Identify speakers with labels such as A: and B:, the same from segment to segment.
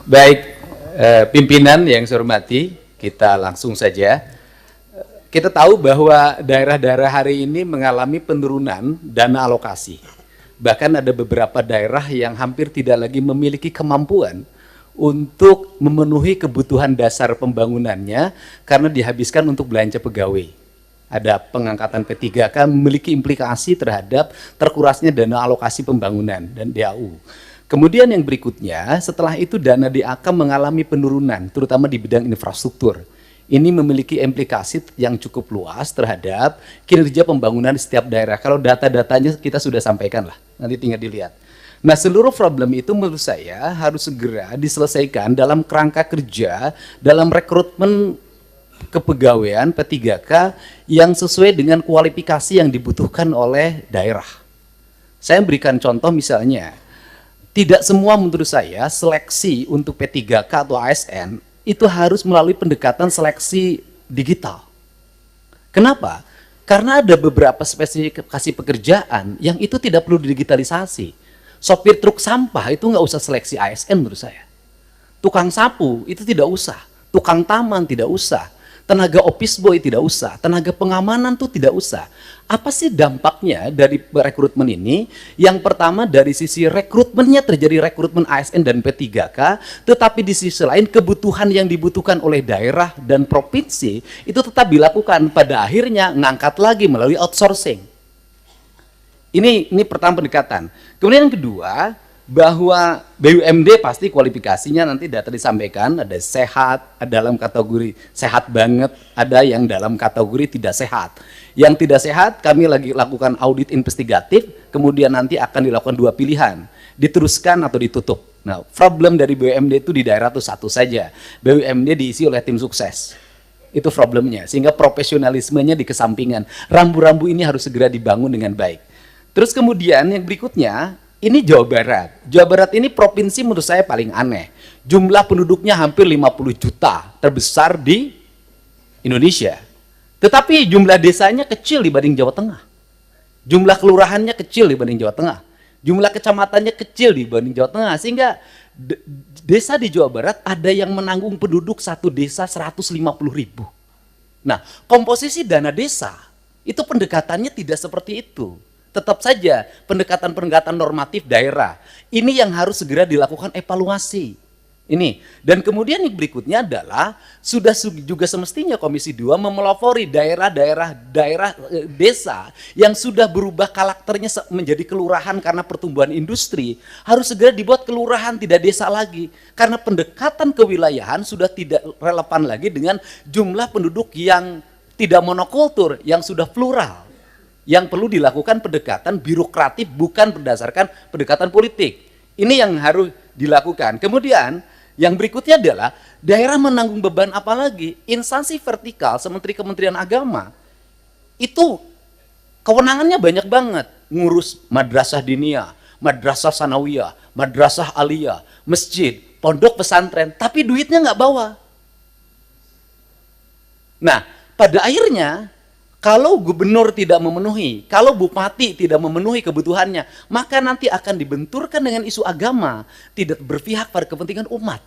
A: Baik, pimpinan yang saya hormati, kita langsung saja. Kita tahu bahwa daerah-daerah hari ini mengalami penurunan dana alokasi. Bahkan ada beberapa daerah yang hampir tidak lagi memiliki kemampuan untuk memenuhi kebutuhan dasar pembangunannya karena dihabiskan untuk belanja pegawai. Ada pengangkatan P3K memiliki implikasi terhadap terkurasnya dana alokasi pembangunan dan DAU. Kemudian yang berikutnya, setelah itu dana DAK mengalami penurunan, terutama di bidang infrastruktur. Ini memiliki implikasi yang cukup luas terhadap kinerja pembangunan di setiap daerah. Kalau data-datanya kita sudah sampaikan lah, nanti tinggal dilihat. Nah, seluruh problem itu menurut saya harus segera diselesaikan dalam kerangka kerja, dalam rekrutmen kepegawaian P3K yang sesuai dengan kualifikasi yang dibutuhkan oleh daerah. Saya berikan contoh misalnya, tidak semua menurut saya seleksi untuk P3K atau ASN itu harus melalui pendekatan seleksi digital. Kenapa? Karena ada beberapa spesifikasi pekerjaan yang itu tidak perlu digitalisasi. Sopir truk sampah itu nggak usah seleksi ASN menurut saya. Tukang sapu itu tidak usah. Tukang taman tidak usah. Tenaga office boy tidak usah. Tenaga pengamanan tuh tidak usah. Apa sih dampaknya dari rekrutmen ini? Yang pertama dari sisi rekrutmennya terjadi rekrutmen ASN dan P3K, tetapi di sisi lain kebutuhan yang dibutuhkan oleh daerah dan provinsi itu tetap dilakukan. Pada akhirnya ngangkat lagi melalui outsourcing. Ini pertama pendekatan. Kemudian yang kedua, bahwa BUMD pasti kualifikasinya nanti data disampaikan, ada sehat, ada dalam kategori sehat banget, ada yang dalam kategori tidak sehat. Yang tidak sehat kami lagi lakukan audit investigatif, kemudian nanti akan dilakukan dua pilihan, diteruskan atau ditutup. Nah, problem dari BUMD itu di daerah itu satu saja, BUMD diisi oleh tim sukses. Itu problemnya, sehingga profesionalismenya dikesampingan. Rambu-rambu ini harus segera dibangun dengan baik. Terus kemudian yang berikutnya, ini Jawa Barat. Jawa Barat ini provinsi menurut saya paling aneh. Jumlah penduduknya hampir 50 juta, terbesar di Indonesia. Tetapi jumlah desanya kecil dibanding Jawa Tengah. Jumlah kelurahannya kecil dibanding Jawa Tengah. Jumlah kecamatannya kecil dibanding Jawa Tengah. Sehingga desa di Jawa Barat ada yang menanggung penduduk satu desa 150.000. Nah, komposisi dana desa, itu pendekatannya tidak seperti itu. Tetap saja pendekatan-pendekatan normatif daerah. Ini yang harus segera dilakukan evaluasi. Ini. Dan kemudian yang berikutnya adalah sudah juga semestinya Komisi 2 memelopori daerah desa yang sudah berubah karakternya menjadi kelurahan karena pertumbuhan industri, harus segera dibuat kelurahan tidak desa lagi. Karena pendekatan kewilayahan sudah tidak relevan lagi dengan jumlah penduduk yang tidak monokultur, yang sudah plural. Yang perlu dilakukan pendekatan birokratif bukan berdasarkan pendekatan politik. Ini yang harus dilakukan. Kemudian yang berikutnya adalah daerah menanggung beban apa lagi? Instansi vertikal seperti Kementerian Agama itu kewenangannya banyak banget. Ngurus madrasah diniyah, madrasah sanawiyah, madrasah aliyah, masjid, pondok pesantren, tapi duitnya nggak bawa. Nah, pada akhirnya kalau gubernur tidak memenuhi, kalau bupati tidak memenuhi kebutuhannya, maka nanti akan dibenturkan dengan isu agama, tidak berpihak pada kepentingan umat.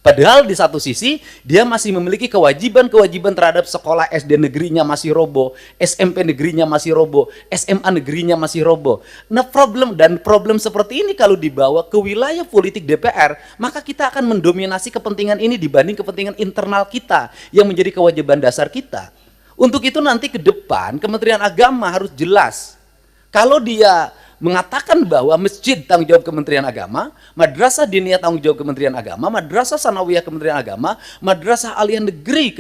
A: Padahal di satu sisi, dia masih memiliki kewajiban-kewajiban terhadap sekolah SD negerinya masih roboh, SMP negerinya masih roboh, SMA negerinya masih roboh. Nah, problem seperti ini kalau dibawa ke wilayah politik DPR, maka kita akan mendominasi kepentingan ini dibanding kepentingan internal kita, yang menjadi kewajiban dasar kita. Untuk itu nanti ke depan Kementerian Agama harus jelas. Kalau dia mengatakan bahwa masjid tanggung jawab Kementerian Agama, madrasah diniyah tanggung jawab Kementerian Agama, madrasah sanawiyah Kementerian Agama, madrasah aliyah negeri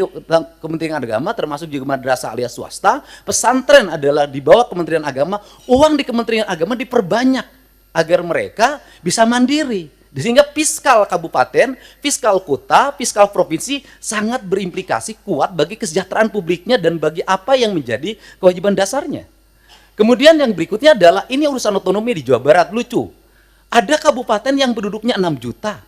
A: Kementerian Agama, termasuk juga madrasah aliyah swasta, pesantren adalah di bawah Kementerian Agama, uang di Kementerian Agama diperbanyak agar mereka bisa mandiri. Sehingga fiskal kabupaten, fiskal kota, fiskal provinsi sangat berimplikasi kuat bagi kesejahteraan publiknya dan bagi apa yang menjadi kewajiban dasarnya. Kemudian yang berikutnya adalah ini urusan otonomi di Jawa Barat, lucu. Ada kabupaten yang penduduknya 6 juta.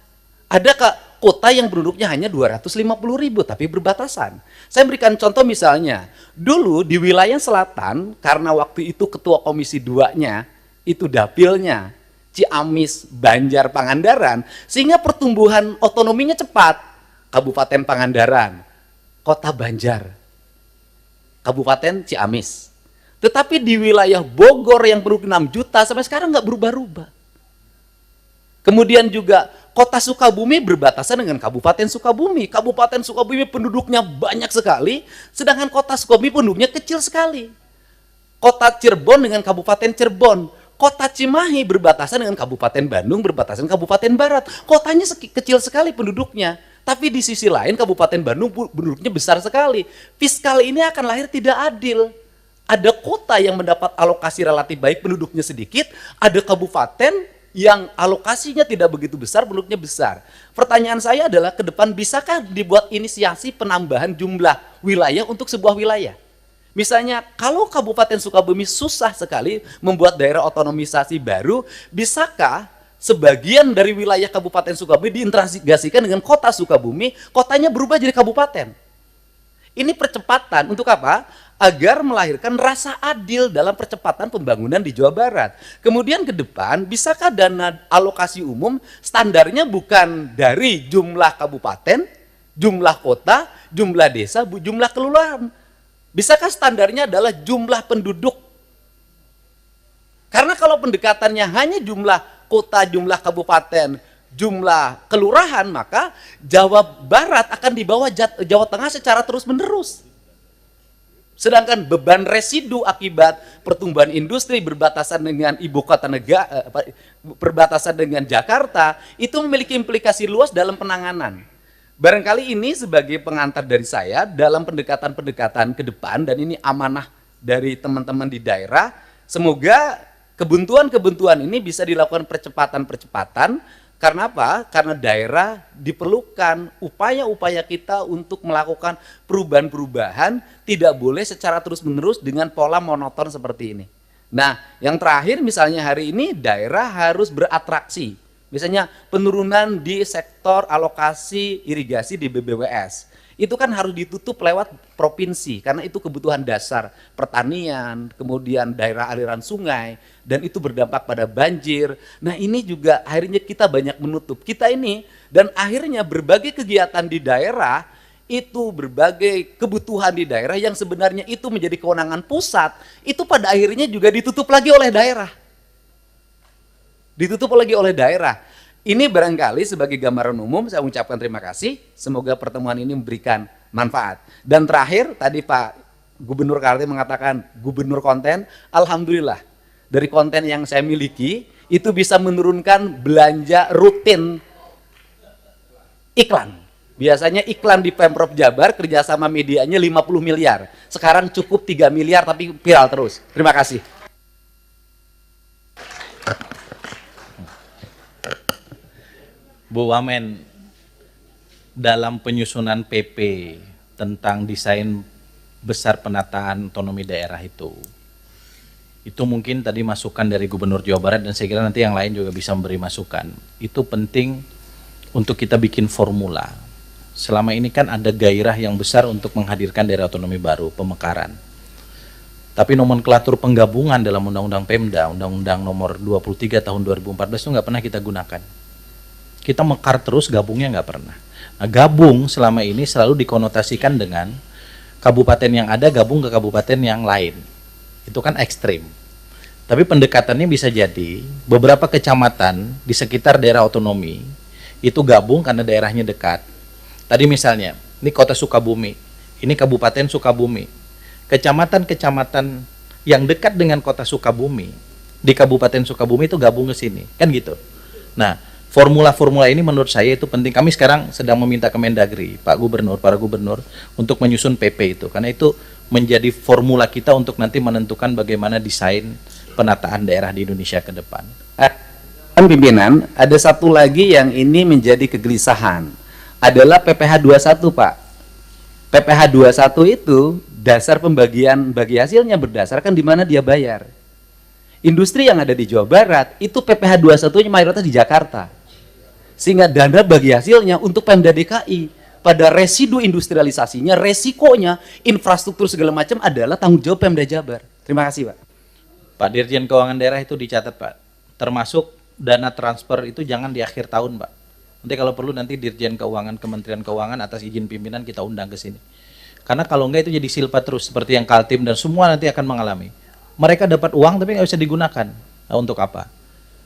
A: Ada kota yang penduduknya hanya 250.000 tapi berbatasan. Saya berikan contoh misalnya, dulu di wilayah selatan karena waktu itu ketua komisi 2-nya itu dapilnya Ciamis, Banjar, Pangandaran, sehingga pertumbuhan otonominya cepat. Kabupaten Pangandaran, Kota Banjar, Kabupaten Ciamis. Tetapi di wilayah Bogor yang penduduk 6 juta sampai sekarang nggak berubah-ubah. Kemudian juga Kota Sukabumi berbatasan dengan Kabupaten Sukabumi. Kabupaten Sukabumi penduduknya banyak sekali, sedangkan Kota Sukabumi penduduknya kecil sekali. Kota Cirebon dengan Kabupaten Cirebon. Kota Cimahi berbatasan dengan Kabupaten Bandung, berbatasan Kabupaten Barat. Kotanya kecil sekali penduduknya. Tapi di sisi lain Kabupaten Bandung penduduknya besar sekali. Fiskal ini akan lahir tidak adil. Ada kota yang mendapat alokasi relatif baik, penduduknya sedikit. Ada kabupaten yang alokasinya tidak begitu besar, penduduknya besar. Pertanyaan saya adalah ke depan bisakah dibuat inisiasi penambahan jumlah wilayah untuk sebuah wilayah? Misalnya kalau Kabupaten Sukabumi susah sekali membuat daerah otonomisasi baru, bisakah sebagian dari wilayah Kabupaten Sukabumi diintegrasikan dengan Kota Sukabumi, kotanya berubah jadi kabupaten? Ini percepatan untuk apa? Agar melahirkan rasa adil dalam percepatan pembangunan di Jawa Barat. Kemudian ke depan, bisakah dana alokasi umum standarnya bukan dari jumlah kabupaten, jumlah kota, jumlah desa, jumlah kelurahan? Bisakah standarnya adalah jumlah penduduk? Karena kalau pendekatannya hanya jumlah kota, jumlah kabupaten, jumlah kelurahan, maka Jawa Barat akan di bawah Jawa Tengah secara terus-menerus. Sedangkan beban residu akibat pertumbuhan industri berbatasan dengan ibu kota negara, berbatasan dengan Jakarta, itu memiliki implikasi luas dalam penanganan. Barangkali ini sebagai pengantar dari saya dalam pendekatan-pendekatan ke depan, dan ini amanah dari teman-teman di daerah. Semoga kebuntuan-kebuntuan ini bisa dilakukan percepatan-percepatan. Karena apa? Karena daerah diperlukan upaya-upaya kita untuk melakukan perubahan-perubahan, tidak boleh secara terus-menerus dengan pola monoton seperti ini. Nah, yang terakhir misalnya hari ini daerah harus beratraksi. Misalnya penurunan di sektor alokasi irigasi di BBWS. Itu kan harus ditutup lewat provinsi, karena itu kebutuhan dasar pertanian, kemudian daerah aliran sungai, dan itu berdampak pada banjir. Nah ini juga akhirnya kita banyak menutup. Kita ini, dan akhirnya berbagai kegiatan di daerah, itu berbagai kebutuhan di daerah yang sebenarnya itu menjadi kewenangan pusat, itu pada akhirnya juga ditutup lagi oleh daerah. Ditutup lagi oleh daerah. Ini barangkali sebagai gambaran umum, saya ucapkan terima kasih. Semoga pertemuan ini memberikan manfaat. Dan terakhir, tadi Pak Gubernur Kaltim mengatakan gubernur konten. Alhamdulillah, dari konten yang saya miliki, itu bisa menurunkan belanja rutin iklan. Biasanya iklan di Pemprov Jabar, kerjasama medianya 50 miliar. Sekarang cukup 3 miliar, tapi viral terus. Terima kasih.
B: Bu Wamen, dalam penyusunan PP tentang desain besar penataan otonomi daerah itu mungkin tadi masukan dari Gubernur Jawa Barat, dan saya kira nanti yang lain juga bisa memberi masukan. Itu penting untuk kita bikin formula. Selama ini kan ada gairah yang besar untuk menghadirkan daerah otonomi baru, pemekaran. Tapi nomenklatur penggabungan dalam Undang-Undang Pemda, Undang-Undang nomor 23 tahun 2014 itu nggak pernah kita gunakan. Kita mekar terus, gabungnya nggak pernah. Nah, gabung selama ini selalu dikonotasikan dengan kabupaten yang ada gabung ke kabupaten yang lain. Itu kan ekstrim. Tapi pendekatannya bisa jadi beberapa kecamatan di sekitar daerah otonomi itu gabung karena daerahnya dekat. Tadi misalnya, ini kota Sukabumi, ini kabupaten Sukabumi. Kecamatan-kecamatan yang dekat dengan kota Sukabumi, di kabupaten Sukabumi itu gabung ke sini. Kan gitu. Nah, formula-formula ini menurut saya itu penting. Kami sekarang sedang meminta Kemendagri, Pak Gubernur, para gubernur, untuk menyusun PP itu. Karena itu menjadi formula kita untuk nanti menentukan bagaimana desain penataan daerah di Indonesia ke depan.
A: Pimpinan, ada satu lagi yang ini menjadi kegelisahan. Adalah PPh 21, Pak. PPh 21 itu dasar pembagian bagi hasilnya berdasarkan di mana dia bayar. Industri yang ada di Jawa Barat, itu PPh 21-nya mayoritas di Jakarta. Sehingga dana bagi hasilnya untuk Pemda DKI pada residu industrialisasinya, resikonya, infrastruktur segala macam adalah tanggung jawab Pemda Jabar. Terima kasih, Pak.
B: Pak Dirjen Keuangan Daerah itu dicatat, Pak. Termasuk dana transfer itu jangan di akhir tahun, Pak. Nanti kalau perlu nanti Dirjen Keuangan, Kementerian Keuangan atas izin pimpinan kita undang ke sini. Karena kalau enggak itu jadi silpa terus seperti yang Kaltim dan semua nanti akan mengalami. Mereka dapat uang tapi nggak bisa digunakan. Nah, untuk apa?